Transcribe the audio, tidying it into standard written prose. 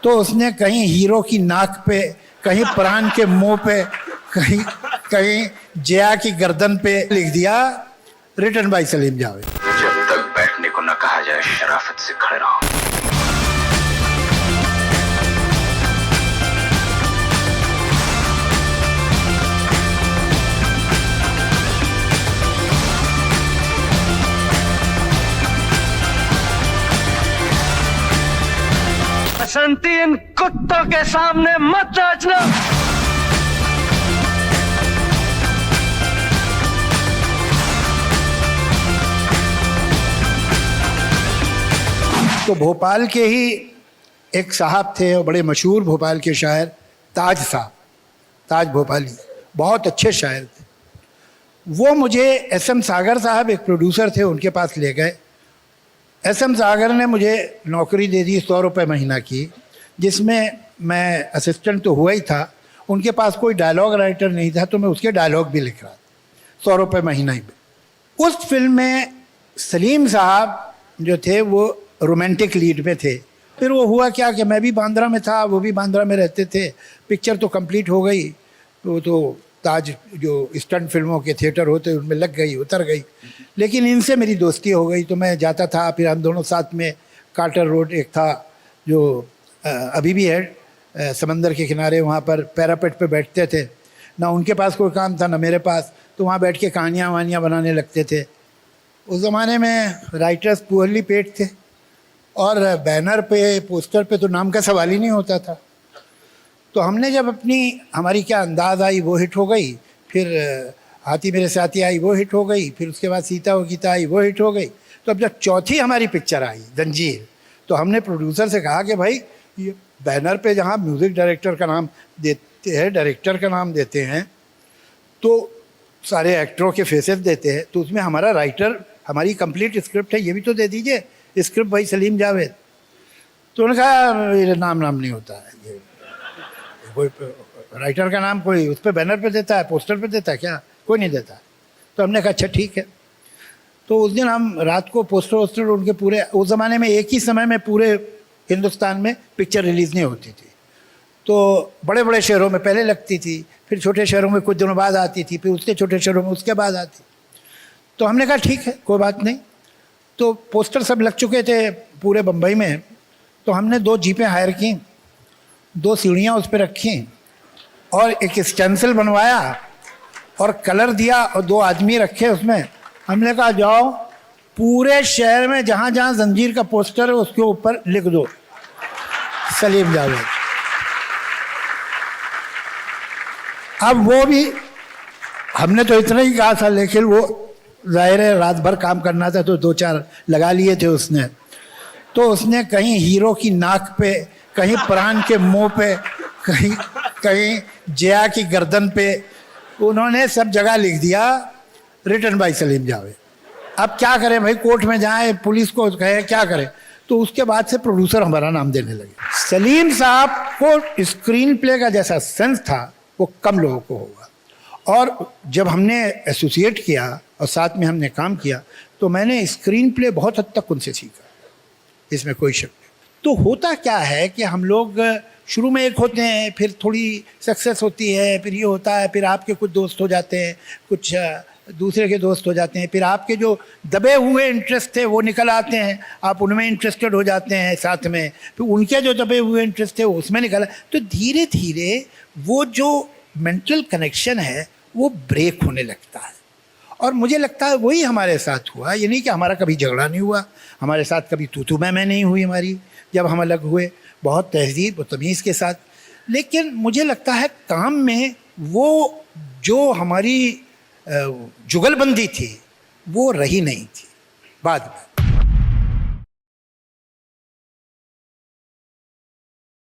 तो उसने कहीं हीरो की नाक पे, कहीं प्राण के मुंह पे, कहीं कहीं जया की गर्दन पे लिख दिया रिटन बाय सलीम जावेद। जब तक बैठने को न कहा जाए शराफत से खड़े रहो। बसंती, इन कुत्तों के सामने मत नाचना। तो भोपाल के ही एक साहब थे, बड़े मशहूर भोपाल के शायर, ताज साहब, ताज भोपाली, बहुत अच्छे शायर थे। वो मुझे एस.एम. सागर साहब एक प्रोड्यूसर थे, उनके पास ले गए। एस.एम. सागर ने मुझे नौकरी दे दी 100 रुपये महीना की, जिसमें मैं असिस्टेंट तो हुआ ही था। उनके पास कोई डायलॉग राइटर नहीं था, तो मैं उसके डायलॉग भी लिख रहा था 100 रुपये महीना ही में। उस फिल्म में सलीम साहब जो थे वो रोमांटिक लीड में थे। फिर वो हुआ क्या कि मैं भी बांद्रा में था, वो भी बांद्रा में रहते थे। पिक्चर तो कंप्लीट हो गई, तो ताज जो स्टंट फिल्मों के थिएटर होते उनमें लग गई, उतर गई। लेकिन इनसे मेरी दोस्ती हो गई, तो मैं जाता था, फिर हम दोनों साथ में कार्टर रोड एक था जो अभी भी है समंदर के किनारे, वहाँ पर पैरापेट पे बैठते थे। ना उनके पास कोई काम था ना मेरे पास, तो वहाँ बैठ के कहानियाँ वानियाँ बनाने लगते थे। उस ज़माने में राइटर्स पुअरली पेड थे और बैनर पे, पोस्टर पे तो नाम का सवाल ही नहीं होता था। तो हमने जब हमारी क्या अंदाज आई वो हिट हो गई, फिर हाथी मेरे साथी आई वो हिट हो गई, फिर उसके बाद सीता वो गीता आई वो हिट हो गई। तो अब जब चौथी हमारी पिक्चर आई जंजीर, तो हमने प्रोड्यूसर से कहा कि भाई ये बैनर पे जहाँ म्यूज़िक डायरेक्टर का नाम देते हैं, डायरेक्टर का नाम देते हैं, तो सारे एक्टरों के फेसेस देते हैं, तो उसमें हमारा राइटर, हमारी कंप्लीट स्क्रिप्ट है, ये भी तो दे दीजिए, स्क्रिप्ट भाई सलीम जावेद। तो उन्होंने कहा ये नाम नहीं होता है, ये कोई राइटर का नाम कोई उस पर बैनर पे देता है, पोस्टर पे देता है क्या? कोई नहीं देता। तो हमने कहा अच्छा ठीक है। तो उस दिन हम रात को पोस्टर वोस्टर उनके पूरे, उस ज़माने में एक ही समय में पूरे हिंदुस्तान में पिक्चर रिलीज़ नहीं होती थी, तो बड़े बड़े शहरों में पहले लगती थी, फिर छोटे शहरों में कुछ दिनों बाद आती थी, फिर उसके छोटे शहरों में उसके बाद आती। तो हमने कहा ठीक है कोई बात नहीं। तो पोस्टर सब लग चुके थे पूरे बम्बई में, तो हमने 2 जीपें हायर की, 2 सीढ़ियाँ उस पर रखी और एक स्टेंसिल बनवाया और कलर दिया और 2 आदमी रखे उसमें। हमने कहा जाओ पूरे शहर में जहाँ जहाँ जंजीर का पोस्टर है उसके ऊपर लिख दो सलीम जावेद। अब वो भी हमने तो इतना ही कहा था, लेकिन वो जाहिर है रात भर काम करना था, तो 2-4 लगा लिए थे उसने। तो उसने कहीं हीरो की नाक पे, कहीं प्राण के मुंह पे, कहीं कहीं जया की गर्दन पे, उन्होंने सब जगह लिख दिया रिटन बाय सलीम जावेद। अब क्या करें भाई, कोर्ट में जाएं, पुलिस को कहे, क्या करें? तो उसके बाद से प्रोड्यूसर हमारा नाम देने लगे। सलीम साहब को स्क्रीन प्ले का जैसा सेंस था वो कम लोगों को होगा। और जब हमने एसोसिएट किया और साथ में हमने काम किया, तो मैंने स्क्रीन प्ले बहुत हद तक उनसे सीखा, इसमें कोई शक नहीं। तो होता क्या है कि हम लोग शुरू में एक होते हैं, फिर थोड़ी सक्सेस होती है, फिर ये होता है, फिर आपके कुछ दोस्त हो जाते हैं, कुछ दूसरे के दोस्त हो जाते हैं, फिर आपके जो दबे हुए इंटरेस्ट थे वो निकल आते हैं, आप उनमें इंटरेस्टेड हो जाते हैं साथ में, फिर उनके जो दबे हुए इंटरेस्ट थे वो उसमें निकल। तो धीरे धीरे वो जो मेंटल कनेक्शन है वो ब्रेक होने लगता है। और मुझे लगता है वही हमारे साथ हुआ। ये नहीं कि हमारा कभी झगड़ा नहीं हुआ, हमारे साथ कभी तू मैं नहीं हुई हमारी, जब हम अलग हुए बहुत तहजीब और तमीज़ के साथ। लेकिन मुझे लगता है काम में वो जो हमारी जुगलबंदी थी वो रही नहीं थी बाद में।